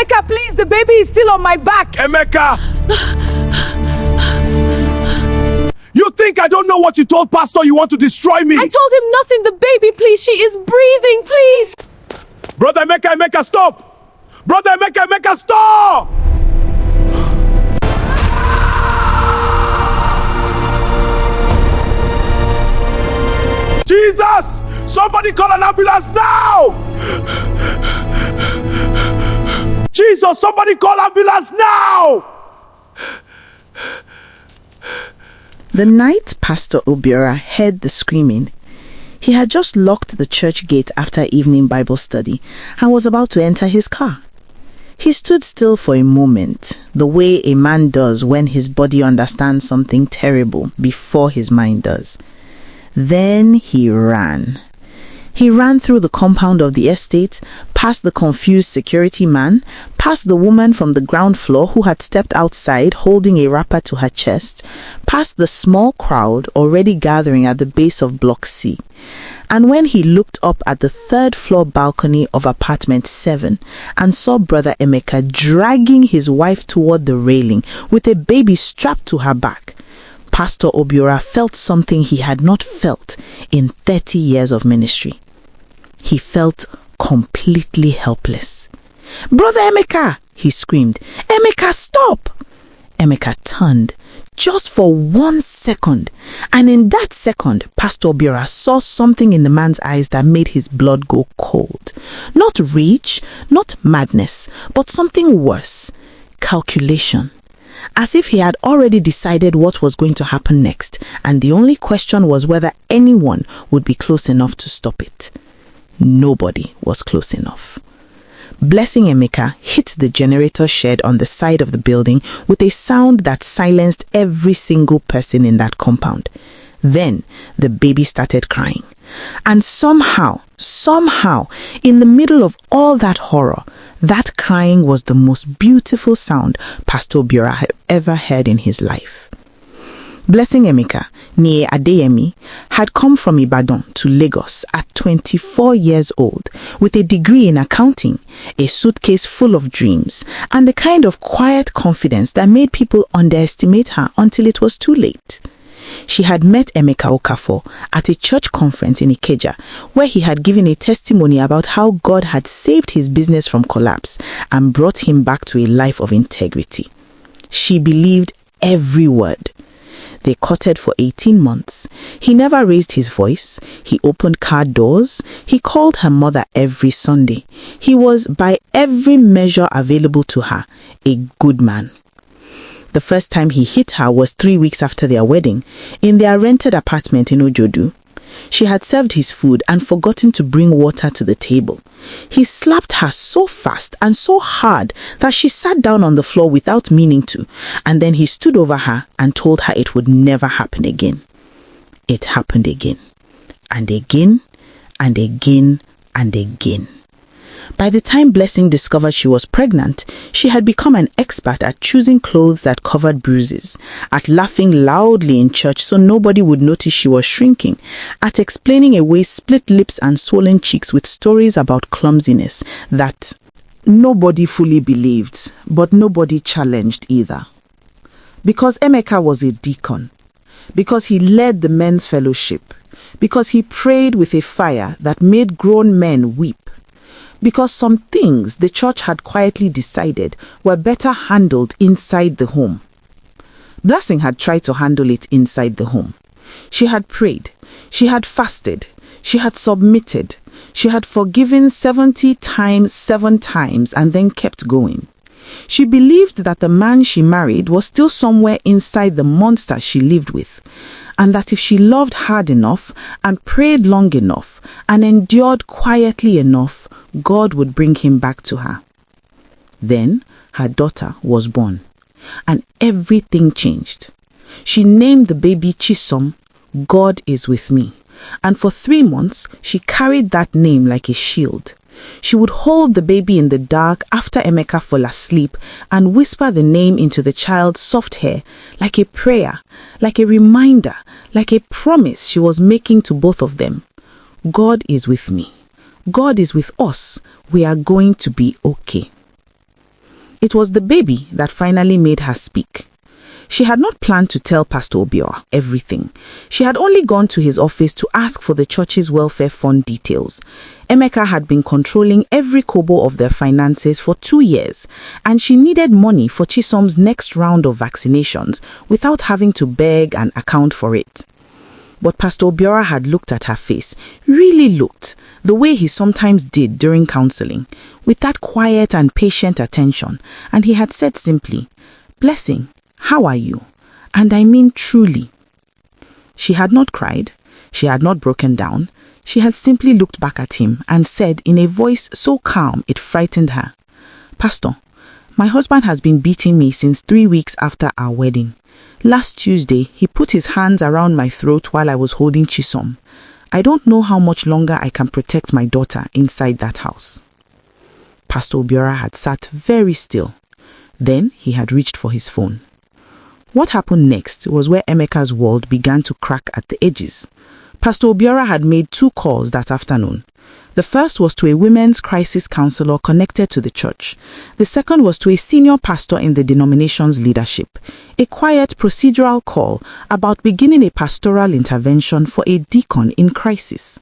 Emeka, please, the baby is still on my back. Emeka! You think I don't know what you told Pastor? You want to destroy me? I told him nothing. The baby, please. She is breathing, please. Brother Emeka, stop! Brother Emeka, stop! Jesus! Somebody call an ambulance now! Jesus, somebody call ambulance now! The night Pastor Obiora heard the screaming, he had just locked the church gate after evening Bible study and was about to enter his car. He stood still for a moment, the way a man does when his body understands something terrible before his mind does. Then he ran. He ran through the compound of the estate, past the confused security man, past the woman from the ground floor who had stepped outside holding a wrapper to her chest, past the small crowd already gathering at the base of Block C. And when he looked up at the third floor balcony of apartment 7 and saw Brother Emeka dragging his wife toward the railing with a baby strapped to her back, Pastor Obiora felt something he had not felt in 30 years of ministry. He felt completely helpless. "Brother Emeka!" he screamed. "Emeka, stop!" Emeka turned just for 1 second, and in that second, Pastor Obiora saw something in the man's eyes that made his blood go cold. Not rage, not madness, but something worse: calculation. As if he had already decided what was going to happen next, and the only question was whether anyone would be close enough to stop it. Nobody was close enough. Blessing Emeka hit the generator shed on the side of the building with a sound that silenced every single person in that compound. Then the baby started crying. And somehow, in the middle of all that horror, that crying was the most beautiful sound Pastor Obiora had ever heard in his life. Blessing Emeka, nee Adeyemi, had come from Ibadan to Lagos at 24 years old with a degree in accounting, a suitcase full of dreams, and the kind of quiet confidence that made people underestimate her until it was too late. She had met Emeka Okafor at a church conference in Ikeja, where he had given a testimony about how God had saved his business from collapse and brought him back to a life of integrity. She believed every word. They courted for 18 months. He never raised his voice. He opened car doors. He called her mother every Sunday. He was, by every measure available to her, a good man. The first time he hit her was 3 weeks after their wedding, in their rented apartment in Ojodu. She had served his food and forgotten to bring water to the table. He slapped her so fast and so hard that she sat down on the floor without meaning to, and then he stood over her and told her it would never happen again. It happened again, and again, and again, and again. By the time Blessing discovered she was pregnant, she had become an expert at choosing clothes that covered bruises, at laughing loudly in church so nobody would notice she was shrinking, at explaining away split lips and swollen cheeks with stories about clumsiness that nobody fully believed, but nobody challenged either. Because Emeka was a deacon, because he led the men's fellowship, because he prayed with a fire that made grown men weep, because some things the church had quietly decided were better handled inside the home. Blessing had tried to handle it inside the home. She had prayed, she had fasted, she had submitted, she had forgiven 70 times 7 times and then kept going. She believed that the man she married was still somewhere inside the monster she lived with, and that if she loved hard enough and prayed long enough and endured quietly enough, God would bring him back to her. Then her daughter was born, and everything changed. She named the baby Chisom, God is with me, and for 3 months she carried that name like a shield. She would hold the baby in the dark after Emeka fell asleep and whisper the name into the child's soft hair like a prayer, like a reminder, like a promise she was making to both of them. God is with me. God is with us. We are going to be okay. It was the baby that finally made her speak. She had not planned to tell Pastor Obiora everything. She had only gone to his office to ask for the church's welfare fund details. Emeka had been controlling every kobo of their finances for 2 years, and she needed money for Chisom's next round of vaccinations without having to beg and account for it. But Pastor Obiora had looked at her face, really looked, the way he sometimes did during counseling, with that quiet and patient attention, and he had said simply, "Blessing, how are you?" And I mean truly. She had not cried. She had not broken down. She had simply looked back at him and said in a voice so calm it frightened her, "Pastor, my husband has been beating me since 3 weeks after our wedding. Last Tuesday, he put his hands around my throat while I was holding Chisom. I don't know how much longer I can protect my daughter inside that house." Pastor Obiora had sat very still. Then he had reached for his phone. What happened next was where Emeka's world began to crack at the edges. Pastor Obiora had made 2 calls that afternoon. The first was to a women's crisis counselor connected to the church. The second was to a senior pastor in the denomination's leadership. A quiet procedural call about beginning a pastoral intervention for a deacon in crisis.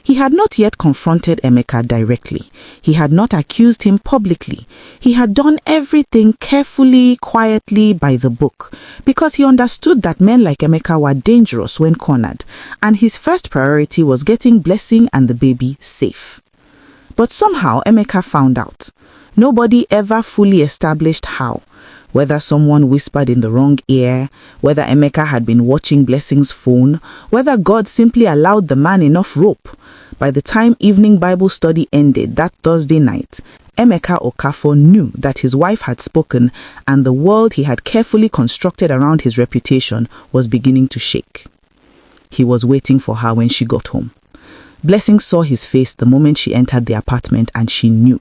He had not yet confronted Emeka directly. He had not accused him publicly. He had done everything carefully, quietly, by the book, because he understood that men like Emeka were dangerous when cornered, and his first priority was getting Blessing and the baby safe. But somehow Emeka found out. Nobody ever fully established how. Whether someone whispered in the wrong ear, whether Emeka had been watching Blessing's phone, whether God simply allowed the man enough rope. By the time evening Bible study ended that Thursday night, Emeka Okafor knew that his wife had spoken and the world he had carefully constructed around his reputation was beginning to shake. He was waiting for her when she got home. Blessing saw his face the moment she entered the apartment and she knew.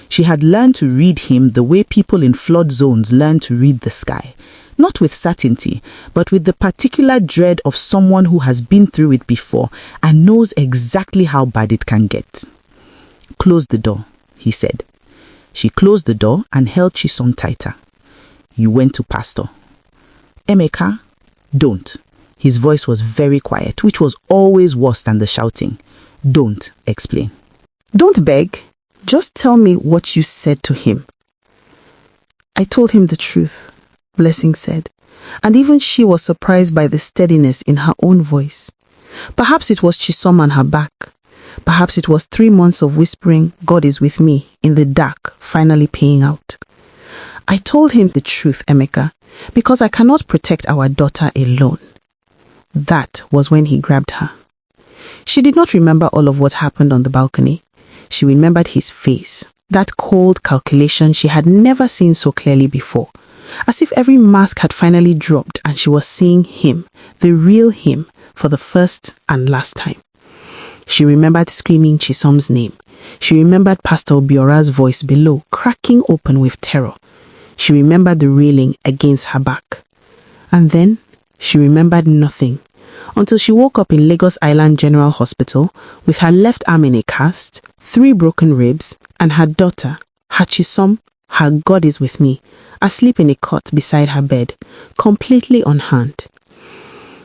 She had learned to read him the way people in flood zones learn to read the sky. Not with certainty, but with the particular dread of someone who has been through it before and knows exactly how bad it can get. "Close the door," he said. She closed the door and held Chisom tighter. "You went to Pastor." "Emeka, don't." His voice was very quiet, which was always worse than the shouting. "Don't explain. Don't beg. Just tell me what you said to him." "I told him the truth," Blessing said, and even she was surprised by the steadiness in her own voice. Perhaps it was Chisom and her back. Perhaps it was 3 months of whispering, "God is with me," in the dark, finally paying out. "I told him the truth, Emeka, because I cannot protect our daughter alone." That was when he grabbed her. She did not remember all of what happened on the balcony. She remembered his face, that cold calculation she had never seen so clearly before, as if every mask had finally dropped and she was seeing him, the real him, for the first and last time. She remembered screaming Chisom's name. She remembered Pastor Obiora's voice below, cracking open with terror. She remembered the railing against her back. And then she remembered nothing, until she woke up in Lagos Island General Hospital with her left arm in a cast, 3 broken ribs, and her daughter, her Chisom, her "God is with me," asleep in a cot beside her bed, completely unharmed.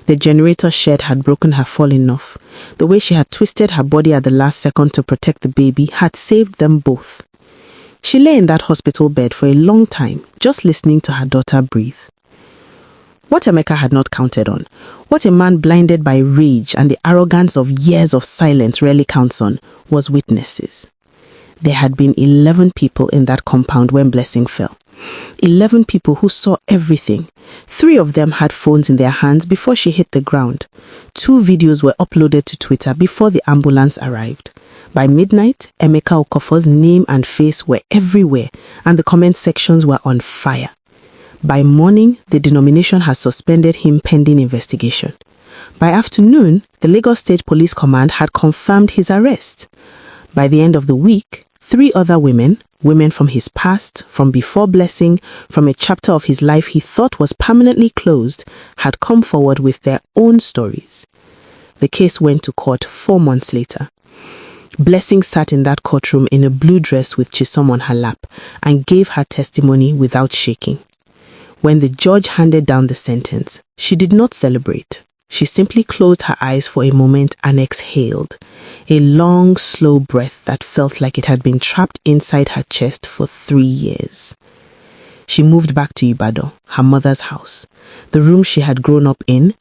The generator shed had broken her fall enough. The way she had twisted her body at the last second to protect the baby had saved them both. She lay in that hospital bed for a long time, just listening to her daughter breathe. What Emeka had not counted on, what a man blinded by rage and the arrogance of years of silence rarely counts on, was witnesses. There had been 11 people in that compound when Blessing fell. 11 people who saw everything. 3 of them had phones in their hands before she hit the ground. 2 videos were uploaded to Twitter before the ambulance arrived. By midnight, Emeka Okafor's name and face were everywhere, and the comment sections were on fire. By morning, the denomination had suspended him pending investigation. By afternoon, the Lagos State Police Command had confirmed his arrest. By the end of the week, 3 other women from his past, from before Blessing, from a chapter of his life he thought was permanently closed, had come forward with their own stories. The case went to court 4 months later. Blessing sat in that courtroom in a blue dress with Chisom on her lap and gave her testimony without shaking. When the judge handed down the sentence, she did not celebrate. She simply closed her eyes for a moment and exhaled, a long, slow breath that felt like it had been trapped inside her chest for 3 years. She moved back to Ibadan, her mother's house, the room she had grown up in.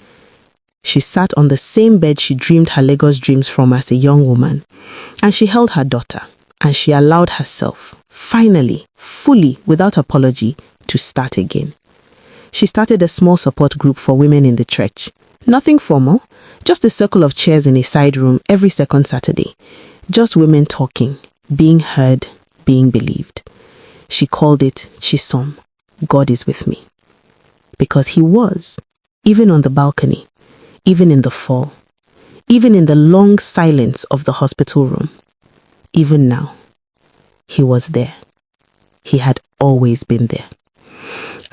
She sat on the same bed she dreamed her Lagos dreams from as a young woman, and she held her daughter, and she allowed herself, finally, fully, without apology, to start again. She started a small support group for women in the church. Nothing formal, just a circle of chairs in a side room every second Saturday. Just women talking, being heard, being believed. She called it Chisom, God is with me. Because he was, even on the balcony, even in the fall, even in the long silence of the hospital room. Even now, he was there. He had always been there.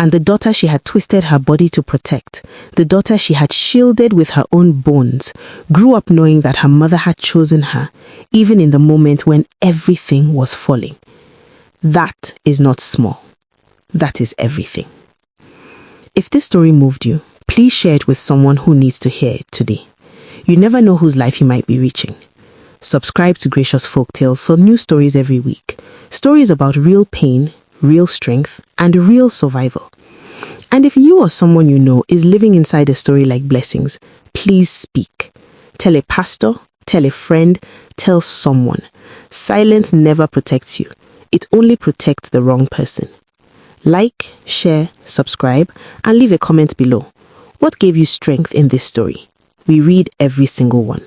And the daughter she had twisted her body to protect, the daughter she had shielded with her own bones, grew up knowing that her mother had chosen her, even in the moment when everything was falling. That is not small. That is everything. If this story moved you, please share it with someone who needs to hear it today. You never know whose life you might be reaching. Subscribe to Gracious Folktales for new stories every week. Stories about real pain, real strength, and real survival. And if you or someone you know is living inside a story like Blessings, please speak. Tell a pastor, tell a friend, tell someone. Silence never protects you. It only protects the wrong person. Like, share, subscribe, and leave a comment below. What gave you strength in this story? We read every single one.